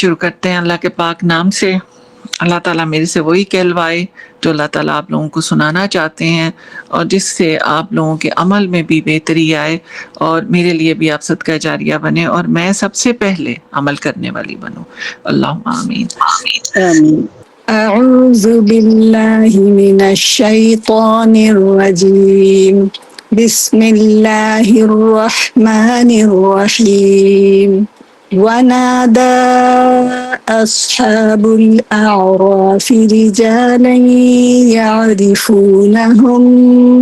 شروع کرتے ہیں اللہ کے پاک نام سے۔ اللہ تعالیٰ میرے سے وہی کہلوائے جو اللہ تعالیٰ آپ لوگوں کو سنانا چاہتے ہیں، اور جس سے آپ لوگوں کے عمل میں بھی بہتری آئے، اور میرے لیے بھی آپ صدقہ جاریہ بنے، اور میں سب سے پہلے عمل کرنے والی بنوں۔ اللہم آمین۔ آمین۔ اعوذ باللہ من الشیطان الرجیم، بسم اللہ الرحمن الرحیم۔ ونادى أصحاب الأعراف رجالا يعرفونهم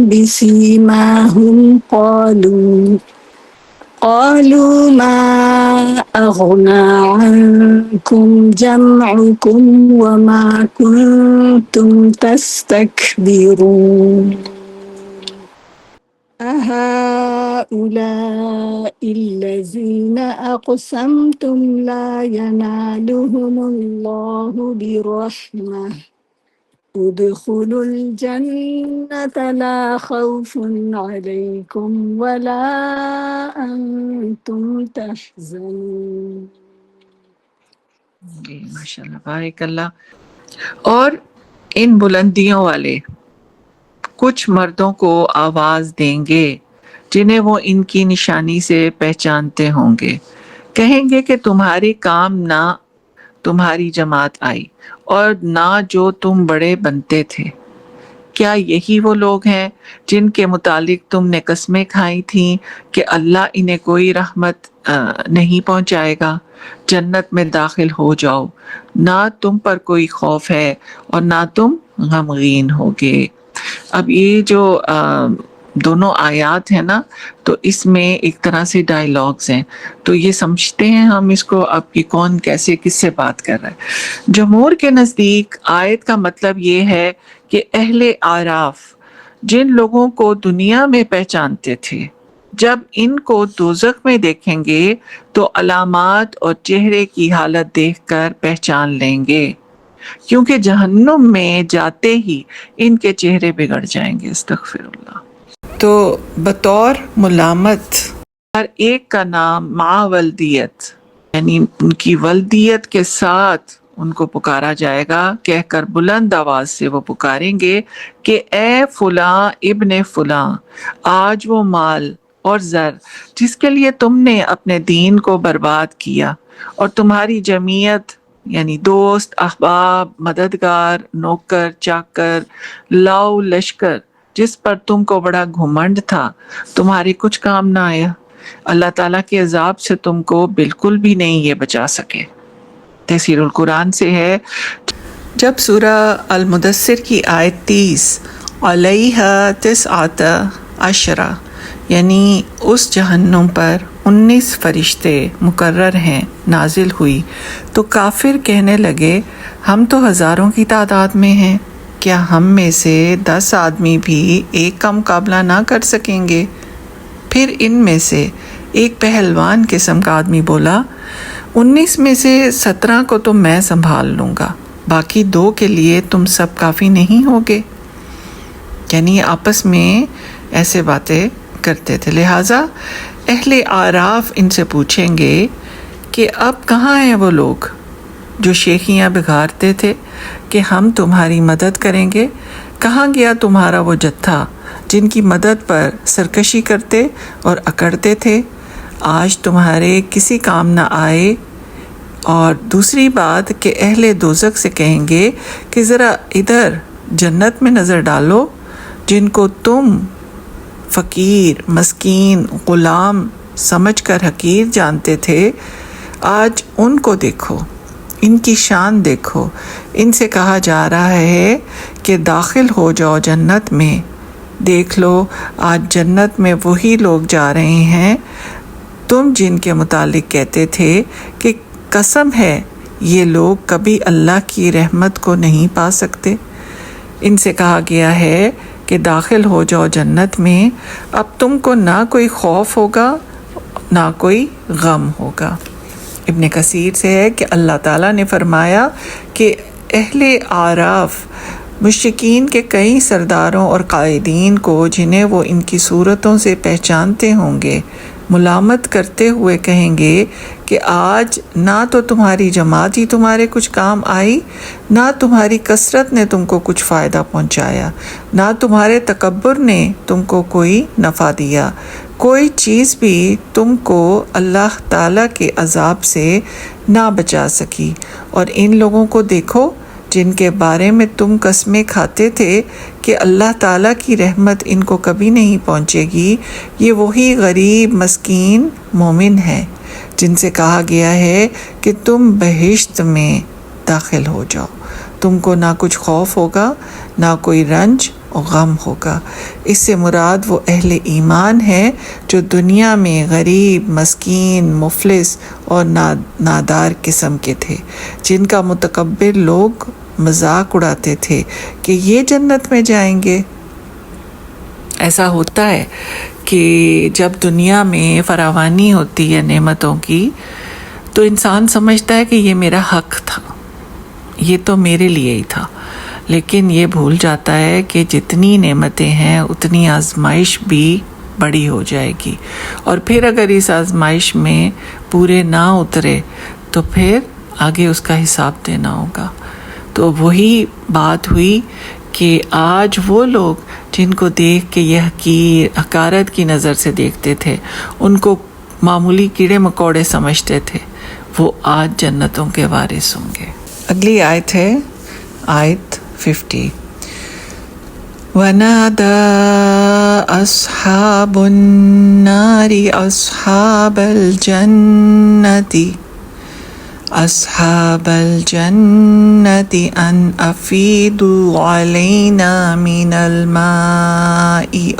بسيماهم قالوا ما أغنى عنكم جمعكم وما كنتم تستكبرون أهؤلاء الذين أقسمتم لا ينالهم الله برحمة ادخلوا الجنة لا خوف عليكم ولا أنتم تحزنون۔ جی ماشاءاللہ، بارک اللہ۔ اور ان بلندیوں والے کچھ مردوں کو آواز دیں گے جنہیں وہ ان کی نشانی سے پہچانتے ہوں گے، کہیں گے کہ تمہاری کام نہ تمہاری جماعت آئی اور نہ جو تم بڑے بنتے تھے۔ کیا یہی وہ لوگ ہیں جن کے متعلق تم نے قسمیں کھائی تھیں کہ اللہ انہیں کوئی رحمت نہیں پہنچائے گا؟ جنت میں داخل ہو جاؤ، نہ تم پر کوئی خوف ہے اور نہ تم غمگین ہوگے۔ اب یہ جو دونوں آیات ہیں نا، تو اس میں ایک طرح سے ڈائیلاگز ہیں، تو یہ سمجھتے ہیں ہم اس کو اب کہ کون کیسے کس سے بات کر رہا ہے۔ جمہور کے نزدیک آیت کا مطلب یہ ہے کہ اہل اعراف جن لوگوں کو دنیا میں پہچانتے تھے، جب ان کو دوزخ میں دیکھیں گے تو علامات اور چہرے کی حالت دیکھ کر پہچان لیں گے، کیونکہ جہنم میں جاتے ہی ان کے چہرے بگڑ جائیں گے۔ استغفر اللہ۔ تو بطور ملامت ہر ایک کا نام مع ولدیت، یعنی ان کی ولدیت کے ساتھ ان کو پکارا جائے گا، کہہ کر بلند آواز سے وہ پکاریں گے کہ اے فلاں ابن فلاں، آج وہ مال اور زر جس کے لیے تم نے اپنے دین کو برباد کیا، اور تمہاری جمعیت یعنی دوست، احباب، مددگار، نوکر، چاکر، لاؤ لشکر جس پر تم کو بڑا گھمنڈ تھا، تمہاری کچھ کام نہ آیا۔ اللہ تعالیٰ کے عذاب سے تم کو بالکل بھی نہیں یہ بچا سکے۔ تفسیر القرآن سے ہے، جب سورہ المدثر کی آیت 30 علیہا تسعۃ عشرہ یعنی اس جہنم پر 19 فرشتے مقرر ہیں نازل ہوئی، تو کافر کہنے لگے ہم تو ہزاروں کی تعداد میں ہیں، کیا ہم میں سے 10 آدمی بھی ایک کا مقابلہ نہ کر سکیں گے؟ پھر ان میں سے ایک پہلوان قسم کا آدمی بولا 19 میں سے 17 کو تو میں سنبھال لوں گا، باقی 2 کے لیے تم سب کافی نہیں ہوگے۔ یعنی آپس میں ایسے باتیں کرتے تھے۔ لہٰذا اہل اعراف ان سے پوچھیں گے کہ اب کہاں ہیں وہ لوگ جو شیخیاں بگھارتے تھے کہ ہم تمہاری مدد کریں گے؟ کہاں گیا تمہارا وہ جتھا جن کی مدد پر سرکشی کرتے اور اکڑتے تھے؟ آج تمہارے کسی کام نہ آئے۔ اور دوسری بات کہ اہل دوزخ سے کہیں گے کہ ذرا ادھر جنت میں نظر ڈالو، جن کو تم فقیر، مسکین، غلام سمجھ کر حقیر جانتے تھے، آج ان کو دیکھو، ان کی شان دیکھو۔ ان سے کہا جا رہا ہے کہ داخل ہو جاؤ جنت میں، دیکھ لو آج جنت میں وہی لوگ جا رہے ہیں تم جن کے متعلق کہتے تھے کہ قسم ہے یہ لوگ کبھی اللہ کی رحمت کو نہیں پا سکتے۔ ان سے کہا گیا ہے کہ داخل ہو جاؤ جنت میں، اب تم کو نہ کوئی خوف ہوگا نہ کوئی غم ہوگا۔ ابن کثیر سے ہے کہ اللہ تعالیٰ نے فرمایا کہ اہل اعراف مشرکین کے کئی سرداروں اور قائدین کو جنہیں وہ ان کی صورتوں سے پہچانتے ہوں گے ملامت کرتے ہوئے کہیں گے کہ آج نہ تو تمہاری جماعت ہی تمہارے کچھ کام آئی، نہ تمہاری کثرت نے تم کو کچھ فائدہ پہنچایا، نہ تمہارے تکبر نے تم کو کوئی نفع دیا، کوئی چیز بھی تم کو اللہ تعالیٰ کے عذاب سے نہ بچا سکی۔ اور ان لوگوں کو دیکھو جن کے بارے میں تم قسمیں کھاتے تھے کہ اللہ تعالیٰ کی رحمت ان کو کبھی نہیں پہنچے گی، یہ وہی غریب مسکین مومن ہیں جن سے کہا گیا ہے کہ تم بہشت میں داخل ہو جاؤ، تم کو نہ کچھ خوف ہوگا نہ کوئی رنج اور غم ہوگا۔ اس سے مراد وہ اہل ایمان ہے جو دنیا میں غریب، مسکین، مفلس اور نادار قسم کے تھے، جن کا متکبر لوگ مذاق اڑاتے تھے کہ یہ جنت میں جائیں گے۔ ایسا ہوتا ہے کہ جب دنیا میں فراوانی ہوتی ہے نعمتوں کی تو انسان سمجھتا ہے کہ یہ میرا حق تھا، یہ تو میرے لیے ہی تھا، لیکن یہ بھول جاتا ہے کہ جتنی نعمتیں ہیں اتنی آزمائش بھی بڑی ہو جائے گی، اور پھر اگر اس آزمائش میں پورے نہ اترے تو پھر آگے اس کا حساب دینا ہوگا۔ تو وہی بات ہوئی کہ آج وہ لوگ جن کو دیکھ کے یہ حقارت کی نظر سے دیکھتے تھے، ان کو معمولی کیڑے مکوڑے سمجھتے تھے، وہ آج جنتوں کے وارث ہوں گے۔ اگلی آیت ہے آیت 50۔ وَنَادَى أَصْحَابُ النَّارِ أَصْحَابَ الْجَنَّةِ أَنْ أَفِيضُوا عَلَيْنَا مِنَ الْمَاءِ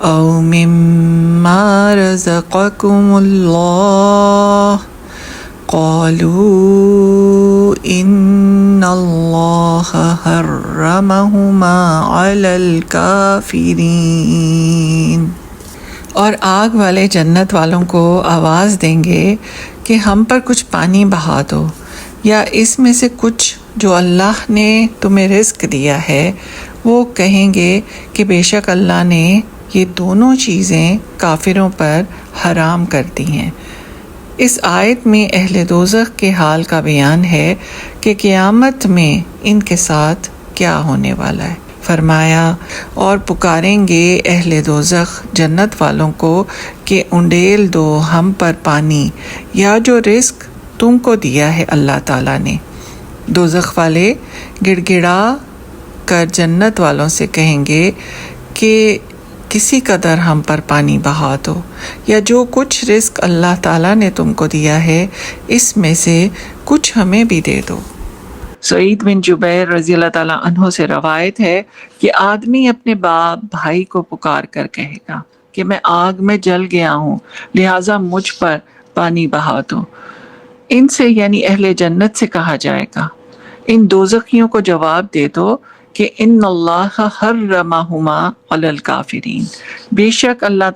أَوْ مِمَّا رَزَقَكُمُ اللَّهُ قالوا ان اللہ حرمہما علی الکافرین۔ اور آگ والے جنت والوں کو آواز دیں گے کہ ہم پر کچھ پانی بہا دو، یا اس میں سے کچھ جو اللہ نے تمہیں رزق دیا ہے۔ وہ کہیں گے کہ بے شک اللہ نے یہ دونوں چیزیں کافروں پر حرام کر دی ہیں۔ اس آیت میں اہل دوزخ کے حال کا بیان ہے کہ قیامت میں ان کے ساتھ کیا ہونے والا ہے۔ فرمایا اور پکاریں گے اہل دوزخ جنت والوں کو کہ انڈیل دو ہم پر پانی یا جو رزق تم کو دیا ہے اللہ تعالیٰ نے۔ دوزخ والے گڑ گڑا کر جنت والوں سے کہیں گے کہ کسی قدر ہم پر پانی بہا دو، یا جو کچھ رزق اللہ تعالیٰ نے تم کو دیا ہے اس میں سے کچھ ہمیں بھی دے دو۔ سعید بن جبیر رضی اللہ تعالیٰ عنہ سے روایت ہے کہ آدمی اپنے باپ بھائی کو پکار کر کہے گا کہ میں آگ میں جل گیا ہوں، لہٰذا مجھ پر پانی بہا دو۔ ان سے یعنی اہل جنت سے کہا جائے گا ان دوزخیوں کو جواب دے دو کہ ان اللہ حرمہما علی الکافرین، بے شک اللہ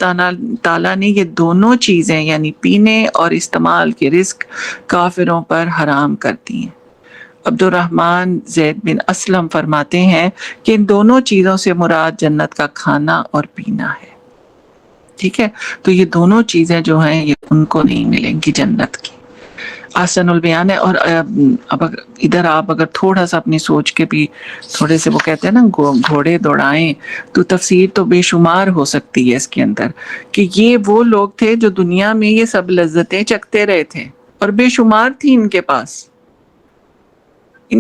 تعالیٰ نے یہ دونوں چیزیں یعنی پینے اور استعمال کے رزق کافروں پر حرام کر دی ہیں۔ عبد الرحمن زید بن اسلم فرماتے ہیں کہ ان دونوں چیزوں سے مراد جنت کا کھانا اور پینا ہے۔ ٹھیک ہے، تو یہ دونوں چیزیں جو ہیں یہ ان کو نہیں ملیں گی جنت کی۔ آسن البیان ہے۔ اور اب ادھر آپ اگر تھوڑا سا اپنی سوچ کے بھی تھوڑے سے، وہ کہتے ہیں نا گھوڑے دوڑائیں، تو تفسیر تو بے شمار ہو سکتی ہے اس کے اندر، کہ یہ وہ لوگ تھے جو دنیا میں یہ سب لذتیں چکھتے رہے تھے اور بے شمار تھی ان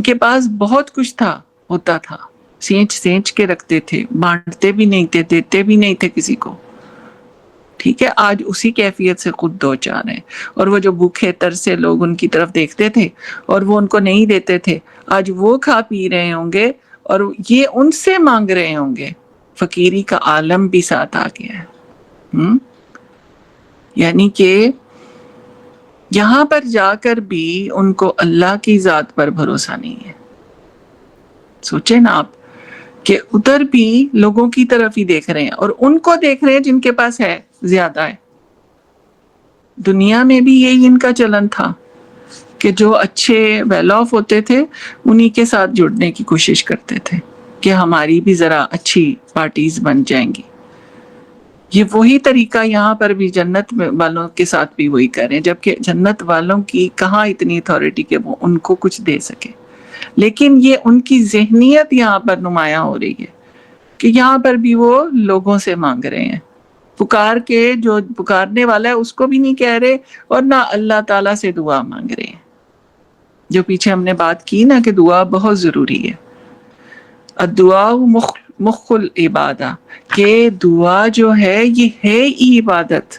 کے پاس بہت کچھ ہوتا تھا، سینچ کے رکھتے تھے، بانٹتے بھی نہیں تھے، دیتے بھی نہیں تھے کسی کو۔ ٹھیک ہے، آج اسی کیفیت سے خود دو چار ہیں، اور وہ جو بھوکے ترسے لوگ ان کی طرف دیکھتے تھے اور وہ ان کو نہیں دیتے تھے، آج وہ کھا پی رہے ہوں گے اور یہ ان سے مانگ رہے ہوں گے۔ فقیری کا عالم بھی ساتھ آ گیا ہے۔ یعنی کہ یہاں پر جا کر بھی ان کو اللہ کی ذات پر بھروسہ نہیں ہے۔ سوچیں نا آپ کہ ادھر بھی لوگوں کی طرف ہی دیکھ رہے ہیں اور ان کو دیکھ رہے ہیں جن کے پاس ہے، زیادہ ہے۔ دنیا میں بھی یہی ان کا چلن تھا کہ جو اچھے ویل آف ہوتے تھے انہی کے ساتھ جڑنے کی کوشش کرتے تھے کہ ہماری بھی ذرا اچھی پارٹیز بن جائیں گی۔ یہ وہی طریقہ یہاں پر بھی جنت والوں کے ساتھ بھی وہی کریں، جبکہ جنت والوں کی کہاں اتنی اتھارٹی کہ وہ ان کو کچھ دے سکے، لیکن یہ ان کی ذہنیت یہاں پر نمایاں ہو رہی ہے کہ یہاں پر بھی وہ لوگوں سے مانگ رہے ہیں، پکار کے جو پکارنے والا ہے اس کو بھی نہیں کہہ رہے، اور نہ اللہ تعالیٰ سے دعا مانگ رہے ہیں، جو پیچھے ہم نے بات کی نا کہ دعا بہت ضروری ہے۔ الدعاء مخ العبادہ، کہ دعا جو ہے یہ ہے ہی عبادت،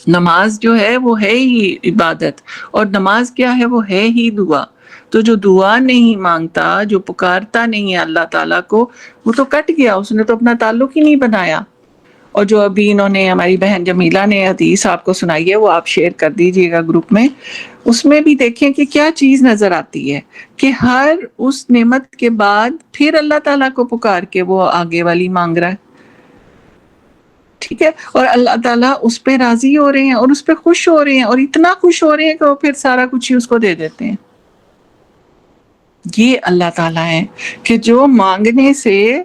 نماز جو ہے وہ ہے ہی عبادت، اور نماز کیا ہے؟ وہ ہے ہی دعا۔ تو جو دعا نہیں مانگتا، جو پکارتا نہیں ہے اللہ تعالیٰ کو، وہ تو کٹ گیا، اس نے تو اپنا تعلق ہی نہیں بنایا۔ اور جو ابھی انہوں نے ہماری بہن جمیلہ نے حدیث آپ کو سنائی ہے، وہ آپ شیئر کر دیجئے گا گروپ میں، اس میں بھی دیکھیں کہ کیا چیز نظر آتی ہے کہ ہر اس نعمت کے بعد پھر اللہ تعالیٰ کو پکار کے وہ آگے والی مانگ رہا ہے، ٹھیک ہے، اور اللہ تعالیٰ اس پہ راضی ہو رہے ہیں اور اس پہ خوش ہو رہے ہیں، اور اتنا خوش ہو رہے ہیں کہ وہ پھر سارا کچھ ہی اس کو دے دیتے ہیں۔ یہ اللہ تعالیٰ ہے کہ جو مانگنے سے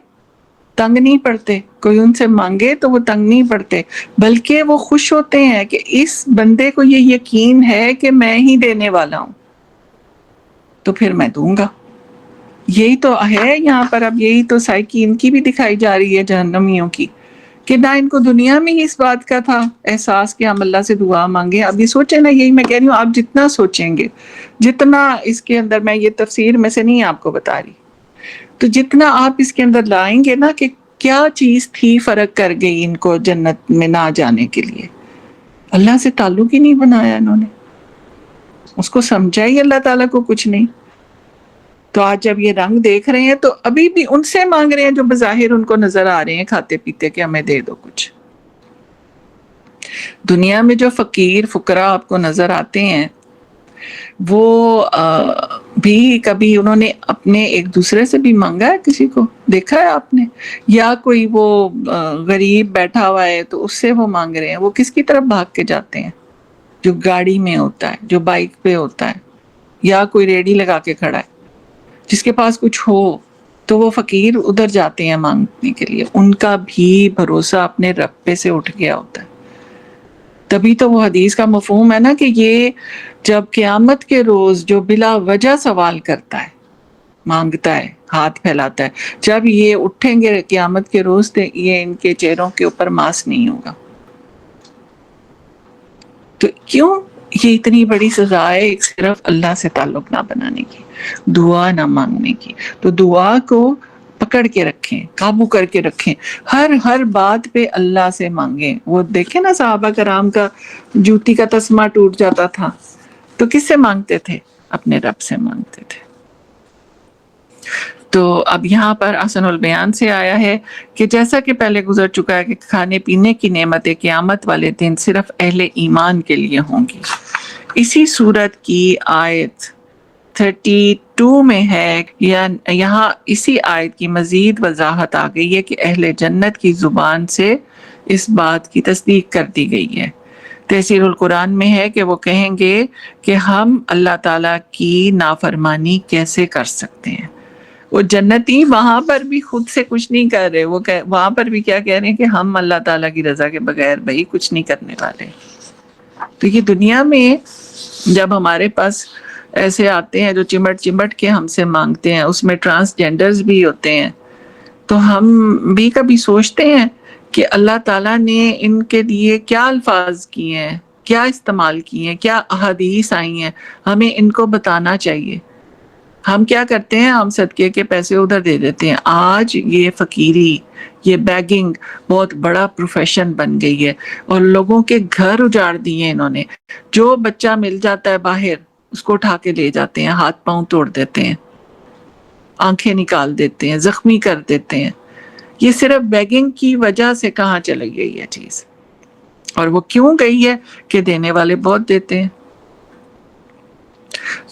تنگ نہیں پڑتے، کوئی ان سے مانگے تو وہ تنگ نہیں پڑتے، بلکہ وہ خوش ہوتے ہیں کہ اس بندے کو یہ یقین ہے کہ میں ہی دینے والا ہوں، تو پھر میں دوں گا۔ یہی تو ہے یہاں پر، اب یہی تو سائیکی ان کی بھی دکھائی جا رہی ہے جہنمیوں کی، کہ نہ ان کو دنیا میں ہی اس بات کا تھا احساس کہ ہم اللہ سے دعا مانگیں۔ اب یہ سوچیں نا، یہی میں کہہ رہی ہوں، آپ جتنا سوچیں گے، جتنا اس کے اندر، میں یہ تفسیر میں سے نہیں آپ کو بتا رہی، تو جتنا آپ اس کے اندر لائیں گے نا کہ کیا چیز تھی فرق کر گئی ان کو جنت میں نہ جانے کے لیے، اللہ سے تعلق ہی نہیں بنایا انہوں نے، اس کو سمجھا ہی اللہ تعالیٰ کو کچھ نہیں۔ تو آج جب یہ رنگ دیکھ رہے ہیں تو ابھی بھی ان سے مانگ رہے ہیں جو بظاہر ان کو نظر آ رہے ہیں کھاتے پیتے کہ ہمیں دے دو کچھ۔ دنیا میں جو فقیر فقراء آپ کو نظر آتے ہیں، وہ بھی کبھی انہوں نے اپنے ایک دوسرے سے بھی مانگا ہے؟ کسی کو دیکھا ہے آپ نے؟ یا کوئی وہ غریب بیٹھا ہوا ہے تو اس سے وہ مانگ رہے ہیں؟ وہ کس کی طرف بھاگ کے جاتے ہیں؟ جو گاڑی میں ہوتا ہے، جو بائک پہ ہوتا ہے، یا کوئی ریڑھی لگا کے کھڑا ہے، جس کے پاس کچھ ہو تو وہ فقیر ادھر جاتے ہیں مانگنے کے لیے۔ ان کا بھی بھروسہ اپنے رب پہ سے اٹھ گیا ہوتا ہے۔ تبھی تو وہ حدیث کا مفہوم ہے نا کہ یہ جب قیامت کے روز جو بلا وجہ سوال کرتا ہے، مانگتا ہے، ہاتھ پھیلاتا ہے، جب یہ اٹھیں گے قیامت کے روز یہ ان کے چہروں کے اوپر ماس نہیں ہوگا۔ تو کیوں یہ اتنی بڑی سزا ہے ایک صرف اللہ سے تعلق نہ بنانے کی، دعا نہ مانگنے کی؟ تو دعا کو پکڑ کے رکھیں، قابو کر کے رکھیں، ہر بات پہ اللہ سے مانگیں۔ وہ دیکھیں نا صحابہ کرام کا جوتی کا تسمہ ٹوٹ جاتا تھا تو کس سے مانگتے تھے؟ اپنے رب سے مانگتے تھے۔ تو اب یہاں پر احسن البیان سے آیا ہے کہ جیسا کہ پہلے گزر چکا ہے کہ کھانے پینے کی نعمتیں قیامت والے دن صرف اہل ایمان کے لیے ہوں گی۔ اسی صورت کی آیت 32 میں ہے، یہاں اسی آیت کی مزید وضاحت آ گئی ہے کہ اہل جنت کی زبان سے اس بات کی تصدیق کر دی گئی ہے۔ تفسیر القرآن میں ہے کہ وہ کہیں گے کہ ہم اللہ تعالیٰ کی نافرمانی کیسے کر سکتے ہیں۔ وہ جنتی وہاں پر بھی خود سے کچھ نہیں کر رہے، وہ وہاں پر بھی کیا کہہ رہے ہیں کہ ہم اللہ تعالیٰ کی رضا کے بغیر بھائی کچھ نہیں کرنے والے۔ تو یہ دنیا میں جب ہمارے پاس ایسے آتے ہیں جو چمٹ کے ہم سے مانگتے ہیں، اس میں ٹرانسجینڈرز بھی ہوتے ہیں، تو ہم بھی کبھی سوچتے ہیں کہ اللہ تعالیٰ نے ان کے لیے کیا الفاظ کیے ہیں، کیا استعمال کیے ہیں، کیا احادیث آئی ہیں، ہمیں ان کو بتانا چاہیے۔ ہم کیا کرتے ہیں؟ ہم صدقے کے پیسے ادھر دے دیتے ہیں۔ آج یہ فقیری، یہ بیگنگ بہت بڑا پروفیشن بن گئی ہے، اور لوگوں کے گھر اجاڑ دیے انہوں نے۔ جو بچہ مل جاتا ہے باہر، اس کو اٹھا کے لے جاتے ہیں، ہاتھ پاؤں توڑ دیتے ہیں، آنکھیں نکال دیتے ہیں، زخمی کر دیتے ہیں۔ یہ صرف بیگنگ کی وجہ سے کہاں چلی گئی ہے چیز، اور وہ کیوں گئی ہے کہ دینے والے بہت دیتے ہیں۔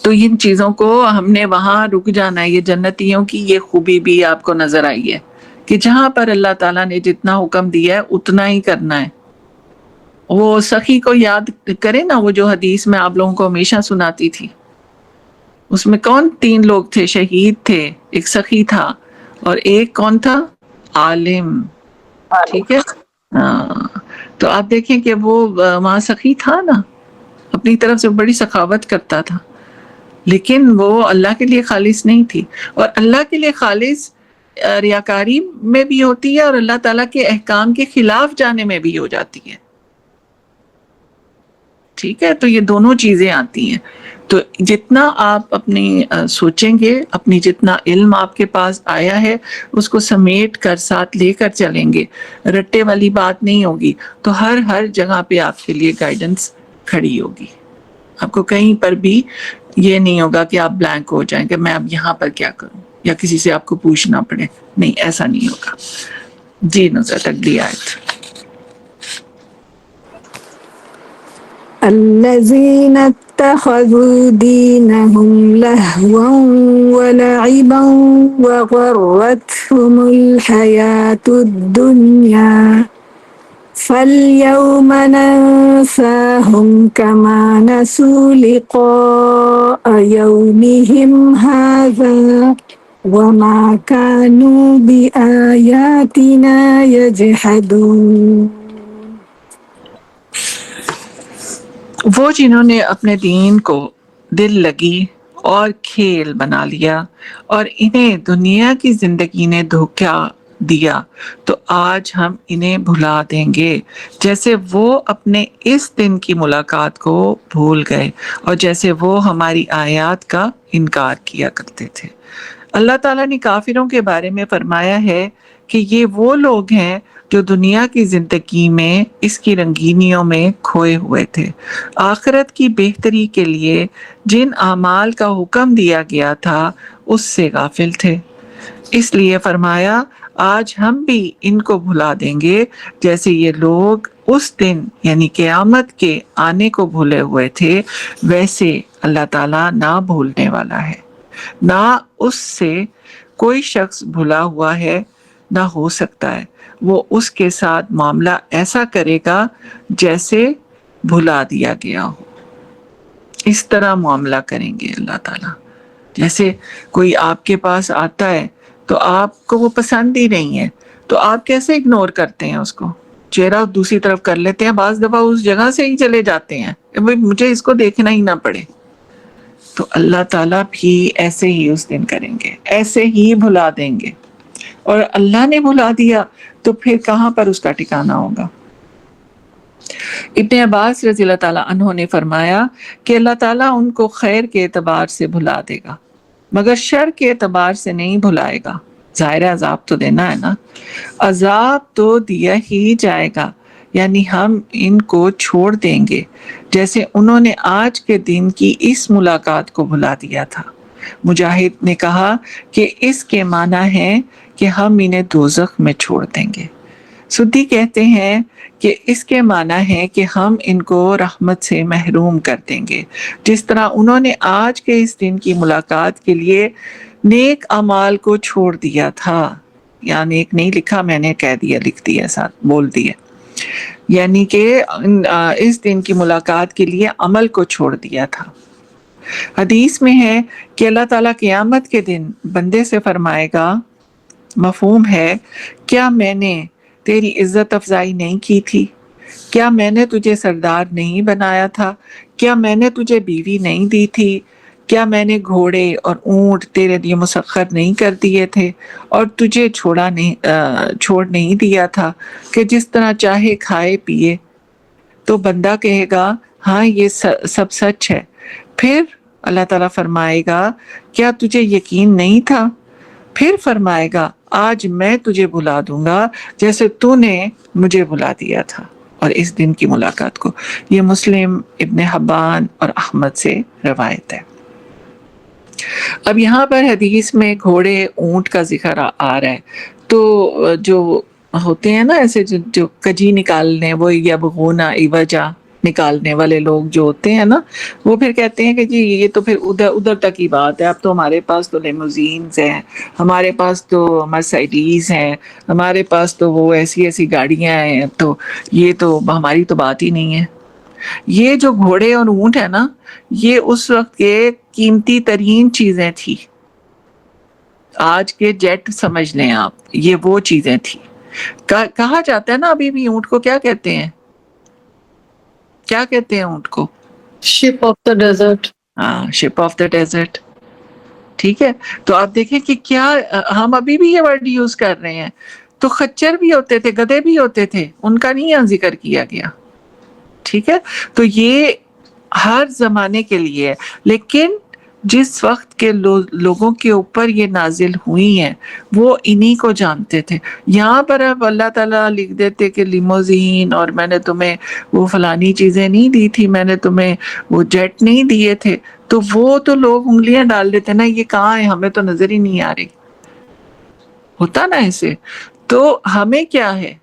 تو ان چیزوں کو ہم نے وہاں رک جانا ہے۔ یہ جنتیوں کی یہ خوبی بھی آپ کو نظر آئی ہے کہ جہاں پر اللہ تعالیٰ نے جتنا حکم دیا ہے اتنا ہی کرنا ہے۔ وہ سخی کو یاد کریں نا، وہ جو حدیث میں آپ لوگوں کو ہمیشہ سناتی تھی، اس میں کون 3 لوگ تھے؟ شہید تھے، ایک سخی تھا، اور ایک کون تھا؟ عالم، ٹھیک ہے؟ ہاں، تو آپ دیکھیں کہ وہ وہاں سخی تھا نا، اپنی طرف سے بڑی سخاوت کرتا تھا، لیکن وہ اللہ کے لیے خالص نہیں تھی، اور اللہ کے لیے خالص ریاکاری میں بھی ہوتی ہے اور اللہ تعالیٰ کے احکام کے خلاف جانے میں بھی ہو جاتی ہے. ٹھیک ہے، تو یہ دونوں چیزیں آتی ہیں. تو جتنا آپ اپنی سوچیں گے، اپنی جتنا علم آپ کے پاس آیا ہے اس کو سمیٹ کر ساتھ لے کر چلیں گے، رٹے والی بات نہیں ہوگی، تو ہر جگہ پہ آپ کے لیے گائیڈنس کھڑی ہوگی. آپ کو کہیں پر بھی یہ نہیں ہوگا کہ آپ بلینک ہو جائیں کہ میں اب یہاں پر کیا کروں، یا کسی سے آپ کو پوچھنا پڑے. نہیں، ایسا نہیں ہوگا. جی نصرت، اگلی آیت. الذين اتخذوا دينهم لهوا ولعبا وغرتهم الحياة الدنيا فاليوم ننساهم كما نسوا لقاء يومهم هذا وما كانوا بآياتنا يجحدون. وہ جنہوں نے اپنے دین کو دل لگی اور کھیل بنا لیا اور انہیں دنیا کی زندگی نے دھوکہ دیا، تو آج ہم انہیں بھلا دیں گے جیسے وہ اپنے اس دن کی ملاقات کو بھول گئے اور جیسے وہ ہماری آیات کا انکار کیا کرتے تھے. اللہ تعالیٰ نے کافروں کے بارے میں فرمایا ہے کہ یہ وہ لوگ ہیں جو دنیا کی زندگی میں اس کی رنگینیوں میں کھوئے ہوئے تھے، آخرت کی بہتری کے لیے جن اعمال کا حکم دیا گیا تھا اس سے غافل تھے. اس لیے فرمایا آج ہم بھی ان کو بھلا دیں گے جیسے یہ لوگ اس دن یعنی قیامت کے آنے کو بھولے ہوئے تھے، ویسے اللہ تعالیٰ نہ بھولنے والا ہے، نہ اس سے کوئی شخص بھلا ہوا ہے، نہ ہو سکتا ہے. وہ اس کے ساتھ معاملہ ایسا کرے گا جیسے بھلا دیا گیا ہو. اس طرح معاملہ کریں گے اللہ تعالیٰ. جیسے کوئی آپ کے پاس آتا ہے تو آپ کو وہ پسند ہی نہیں ہے، تو آپ کیسے اگنور کرتے ہیں اس کو، چہرہ دوسری طرف کر لیتے ہیں، بعض دفعہ اس جگہ سے ہی چلے جاتے ہیں کہ مجھے اس کو دیکھنا ہی نہ پڑے. تو اللہ تعالیٰ بھی ایسے ہی اس دن کریں گے، ایسے ہی بھلا دیں گے. اور اللہ نے بھلا دیا تو پھر کہاں پر اس کا ٹھکانہ ہوگا. ابن عباس رضی اللہ تعالیٰ عنہ نے فرمایا کہ اللہ تعالیٰ ان کو خیر کے اعتبار سے بھلا دے گا مگر شر کے اعتبار سے نہیں بھلائے گا. ظاہر عذاب تو دینا ہے نا، عذاب تو دیا ہی جائے گا، یعنی ہم ان کو چھوڑ دیں گے جیسے انہوں نے آج کے دن کی اس ملاقات کو بھلا دیا تھا. مجاہد نے کہا کہ اس کے معنی ہے کہ ہم انہیں دوزخ میں چھوڑ دیں گے. سدی کہتے ہیں کہ اس کے معنی ہے کہ ہم ان کو رحمت سے محروم کر دیں گے، جس طرح انہوں نے آج کے اس دن کی ملاقات کے لیے نیک اعمال کو چھوڑ دیا تھا. یا نیک نہیں لکھا، میں نے کہہ دیا، لکھ دیا، ساتھ بول دیا، یعنی کہ اس دن کی ملاقات کے لیے عمل کو چھوڑ دیا تھا. حدیث میں ہے کہ اللہ تعالیٰ قیامت کے دن بندے سے فرمائے گا، مفہوم ہے، کیا میں نے تیری عزت افزائی نہیں کی تھی؟ کیا میں نے تجھے سردار نہیں بنایا تھا؟ کیا میں نے تجھے بیوی نہیں دی تھی؟ کیا میں نے گھوڑے اور اونٹ تیرے لیے مسخر نہیں کر دیے تھے اور تجھے چھوڑ نہیں دیا تھا کہ جس طرح چاہے کھائے پیے؟ تو بندہ کہے گا ہاں یہ سب سچ ہے. پھر اللہ تعالیٰ فرمائے گا کیا تجھے یقین نہیں تھا؟ پھر فرمائے گا آج میں تجھے بلا دوں گا جیسے تو نے مجھے بلا دیا تھا. اور اس دن کی ملاقات کو، یہ مسلم، ابن حبان اور احمد سے روایت ہے. اب یہاں پر حدیث میں گھوڑے اونٹ کا ذکر آ رہا ہے، تو جو ہوتے ہیں نا ایسے جو کجی نکالنے، وہ یبغون عوجا نکالنے والے لوگ جو ہوتے ہیں نا، وہ پھر کہتے ہیں کہ جی یہ تو پھر ادھر تک کی بات ہے، اب تو ہمارے پاس تو لیموزینز ہیں، ہمارے پاس تو مرسیڈیز ہیں، ہمارے پاس تو وہ ایسی گاڑیاں ہیں، تو یہ تو ہماری تو بات ہی نہیں ہے. یہ جو گھوڑے اور اونٹ ہے نا، یہ اس وقت کے قیمتی ترین چیزیں تھی. آج کے جیٹ سمجھ لیں آپ، یہ وہ چیزیں تھی. کہا جاتا ہے نا ابھی بھی اونٹ کو کیا کہتے ہیں؟ کیا کہتے ہیں اونٹ کو؟ شپ آف دا ڈیزرٹ. ہاں، شپ آف دا ڈیزرٹ. ٹھیک ہے، تو آپ دیکھیں کہ کیا ہم ابھی بھی یہ ورڈ یوز کر رہے ہیں. تو خچر بھی ہوتے تھے، گدھے بھی ہوتے تھے، ان کا نہیں یہاں ذکر کیا گیا. ٹھیک ہے، تو یہ ہر زمانے کے لیے ہے، لیکن جس وقت کے لوگوں کے اوپر یہ نازل ہوئی ہیں وہ انہی کو جانتے تھے. یہاں پر اب اللہ تعالیٰ لکھ دیتے کہ لیموزین، اور میں نے تمہیں وہ فلانی چیزیں نہیں دی تھی، میں نے تمہیں وہ جیٹ نہیں دیے تھے، تو وہ تو لوگ انگلیاں ڈال دیتے نا، یہ کہاں ہے، ہمیں تو نظر ہی نہیں آ رہی. ہوتا نا ایسے. تو ہمیں کیا ہے،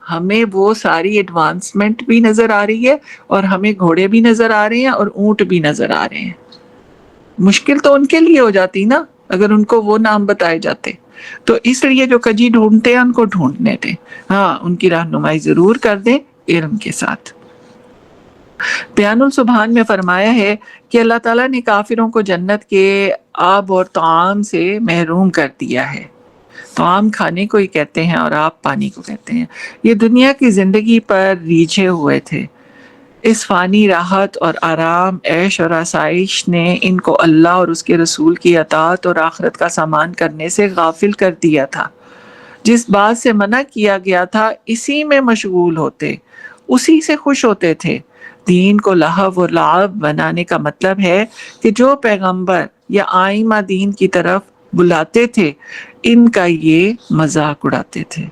ہمیں وہ ساری ایڈوانسمنٹ بھی نظر آ رہی ہے، اور ہمیں گھوڑے بھی نظر آ رہے ہیں اور اونٹ بھی نظر آ رہے ہیں. مشکل تو ان کے لیے ہو جاتی نا اگر ان کو وہ نام بتائے جاتے. تو اس لیے جو کجی ڈھونڈتے ہیں ان کو ڈھونڈنے دیں، ہاں ان کی رہنمائی ضرور کر دیں علم کے ساتھ. بیان السبحان میں فرمایا ہے کہ اللہ تعالیٰ نے کافروں کو جنت کے آب اور طعام سے محروم کر دیا ہے. طعام کھانے کو ہی کہتے ہیں اور آب پانی کو کہتے ہیں. یہ دنیا کی زندگی پر ریجھے ہوئے تھے. اس فانی راحت اور آرام، عیش اور آسائش نے ان کو اللہ اور اس کے رسول کی اطاعت اور آخرت کا سامان کرنے سے غافل کر دیا تھا. جس بات سے منع کیا گیا تھا اسی میں مشغول ہوتے، اسی سے خوش ہوتے تھے. دین کو لہو اور لعب بنانے کا مطلب ہے کہ جو پیغمبر یا آئمہ دین کی طرف بلاتے تھے ان کا یہ مذاق اڑاتے تھے،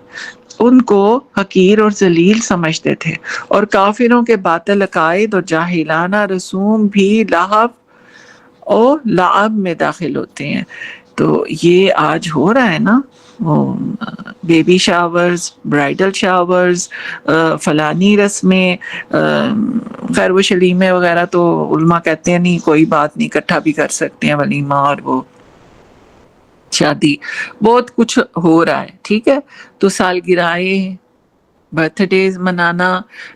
ان کو حقیر اور ذلیل سمجھتے تھے، اور کافروں کے باطل عقائد اور جاہلانہ رسوم بھی لہو اور لعب میں داخل ہوتے ہیں. تو یہ آج ہو رہا ہے نا، وہ بیبی شاورز، برائڈل شاورز، فلانی رسمیں، خیر وہ شلیمے وغیرہ تو علماء کہتے ہیں نہیں کوئی بات نہیں، اکٹھا بھی کر سکتے ہیں ولیمہ اور وہ شادی، بہت کچھ ہو رہا ہے. ٹھیک ہے، تو سالگرہیں، برتھ ڈیز منانا،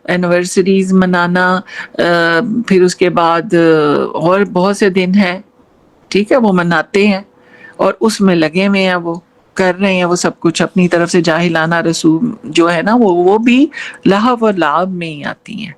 اینیورسریز منانا، پھر اس کے بعد اور بہت سے دن ہیں. ٹھیک ہے، وہ مناتے ہیں اور اس میں لگے ہوئے ہیں، وہ کر رہے ہیں وہ سب کچھ اپنی طرف سے. جاہلانہ رسوم جو ہے نا وہ بھی لہو اور لعب میں ہی آتی ہیں.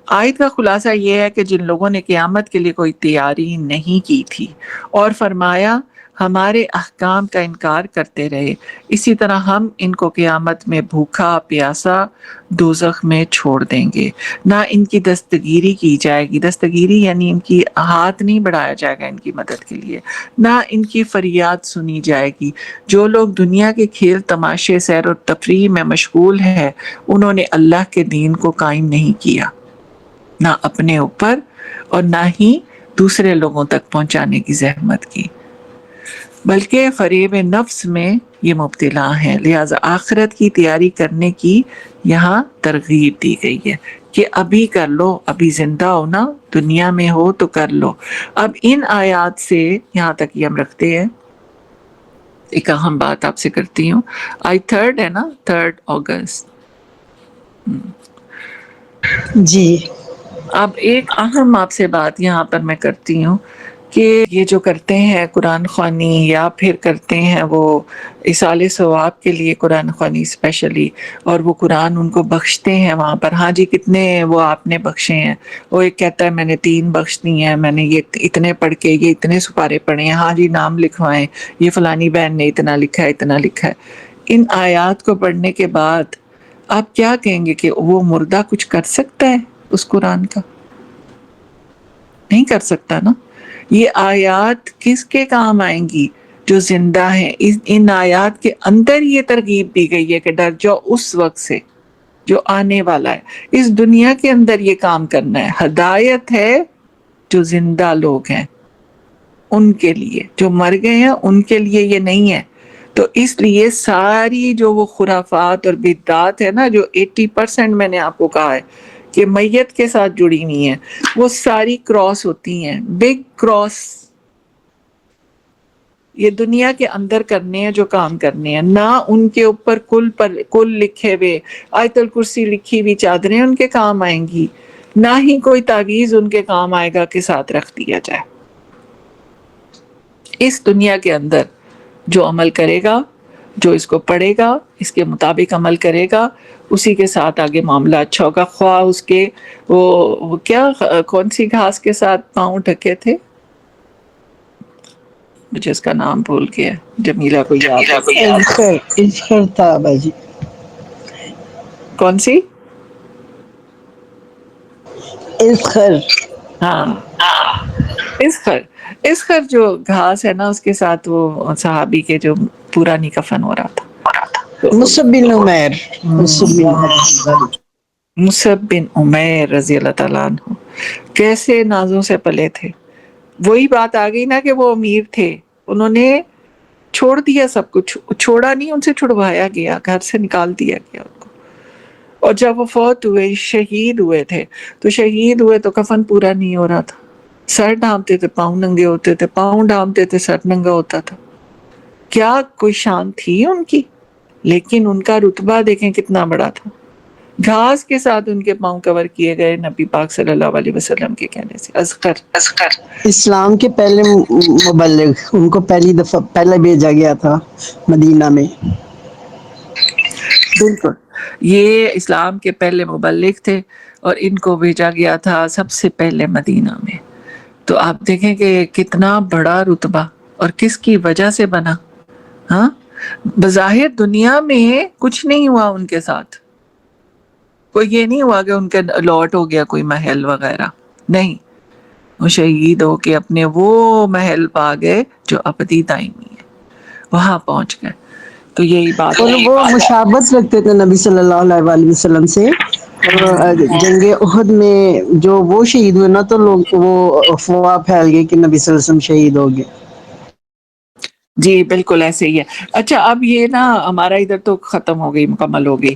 آیت کا خلاصہ یہ ہے کہ جن لوگوں نے قیامت کے لیے کوئی تیاری نہیں کی تھی اور فرمایا ہمارے احکام کا انکار کرتے رہے، اسی طرح ہم ان کو قیامت میں بھوکا پیاسا دوزخ میں چھوڑ دیں گے. نہ ان کی دستگیری کی جائے گی، دستگیری یعنی ان کی ہاتھ نہیں بڑھایا جائے گا ان کی مدد کے لیے، نہ ان کی فریاد سنی جائے گی. جو لوگ دنیا کے کھیل تماشے، سیر و تفریح میں مشغول ہیں انہوں نے اللہ کے دین کو قائم نہیں کیا، نہ اپنے اوپر اور نہ ہی دوسرے لوگوں تک پہنچانے کی زحمت کی، بلکہ فریب نفس میں یہ مبتلا ہیں. لہذا آخرت کی تیاری کرنے کی یہاں ترغیب دی گئی ہے کہ ابھی کر لو، ابھی زندہ ہو نا، دنیا میں ہو تو کر لو. اب ان آیات سے یہاں تک یہ ہم رکھتے ہیں. ایک اہم بات آپ سے کرتی ہوں، آج 3 ہے نا، 3 اگست. جی. اب ایک اہم آپ سے بات یہاں پر میں کرتی ہوں کہ یہ جو کرتے ہیں قرآن خوانی یا پھر کرتے ہیں وہ ایصال ثواب کے لیے قرآن خوانی اسپیشلی، اور وہ قرآن ان کو بخشتے ہیں وہاں پر، ہاں جی کتنے وہ آپ نے بخشے ہیں، وہ ایک کہتا ہے میں نے 3 بخش دی ہیں، میں نے یہ اتنے پڑھ کے یہ اتنے سپارے پڑھے ہیں، ہاں جی نام لکھوائیں، یہ فلانی بہن نے اتنا لکھا ہے اتنا لکھا ہے. ان آیات کو پڑھنے کے بعد آپ کیا کہیں گے کہ وہ مردہ کچھ کر سکتا ہے اس قرآن کا؟ نہیں کر سکتا نا. یہ آیات کس کے کام آئیں گی؟ جو زندہ ہیں. ان آیات کے اندر یہ ترغیب دی گئی ہے کہ ڈر جاؤ اس وقت سے جو آنے والا ہے. اس دنیا کے اندر یہ کام کرنا ہے. ہدایت ہے جو زندہ لوگ ہیں ان کے لیے، جو مر گئے ہیں ان کے لیے یہ نہیں ہے. تو اس لیے ساری جو وہ خرافات اور بدعات ہے نا، جو 80% میں نے آپ کو کہا ہے کہ میت کے ساتھ جڑی ہوئی ہیں، وہ ساری کراس ہوتی ہیں، بگ کراس. یہ دنیا کے اندر کرنے ہیں جو کام کرنے ہیں، نہ ان کے اوپر کل لکھے ہوئے آیت الکرسی لکھی ہوئی چادریں ان کے کام آئیں گی، نہ ہی کوئی تعویذ ان کے کام آئے گا کہ ساتھ رکھ دیا جائے. اس دنیا کے اندر جو عمل کرے گا جو اس کو پڑھے گا، اس کے مطابق عمل کرے گا، اسی کے ساتھ آگے معاملہ اچھا ہوگا، خواہ اس کے وہ کیا کون سی گھاس کے ساتھ پاؤں ڈھکے تھے، مجھے اس کا نام بھول گیا، جمیلہ کو یاد ہے۔ اذخر تھا باجی، کون سی؟ اذخر۔ ہاں، اسخر جو گھاس ہے نا، اس کے ساتھ وہ صحابی کے جو پورا نہیں کفن ہو رہا تھا، مصعب بن عمیر، مصعب بن عمیر۔ مصعب بن عمیر رضی اللہ تعالیٰ عنہ کیسے نازوں سے پلے تھے۔ وہی بات آ گئی نا کہ وہ امیر تھے، انہوں نے چھوڑ دیا سب کچھ، چھوڑا نہیں، ان سے چھڑوایا گیا، گھر سے نکال دیا گیا ان کو، اور جب وہ فوت ہوئے، شہید ہوئے تھے، تو شہید ہوئے تو کفن پورا نہیں ہو رہا تھا، سر ڈھانپتے تھے پاؤں ننگے ہوتے تھے، پاؤں ڈھانپتے تھے سر ننگا ہوتا تھا۔ کیا کوئی شان تھی ان کی، لیکن ان کا رتبہ دیکھیں کتنا بڑا تھا۔ گھاس کے ساتھ ان کے پاؤں کور کیے گئے نبی پاک صلی اللہ علیہ وسلم کے کہنے سے۔ اذخر اسلام کے پہلے مبلغ، ان کو پہلی دفعہ پہلے بھیجا گیا تھا مدینہ میں۔ بالکل، یہ اسلام کے پہلے مبلغ تھے اور ان کو بھیجا گیا تھا سب سے پہلے مدینہ میں۔ تو آپ دیکھیں کہ کتنا بڑا رتبہ اور کس کی وجہ سے بنا۔ ہاں، بظاہر دنیا میں کچھ نہیں ہوا ان کے ساتھ، کوئی یہ نہیں ہوا کہ ان کے لاٹ ہو گیا کوئی محل وغیرہ، نہیں، وہ شہید ہو کے اپنے وہ محل پا گئے جو ابدی دائمی ہے، وہاں پہنچ گئے۔ تو یہی بات اور ہے۔ وہ مشابت رکھتے تھے نبی صلی اللہ علیہ وآلہ وسلم سے۔ اور جنگ احد میں جو وہ شہید ہوئے نا، تو لوگ وہ افواہ پھیل گئی کہ نبی صلی اللہ علیہ وسلم شہید ہو گئے۔ جی بالکل ایسے ہی ہے۔ اچھا، اب یہ نا ہمارا ادھر تو ختم ہو گئی، مکمل ہو گئی،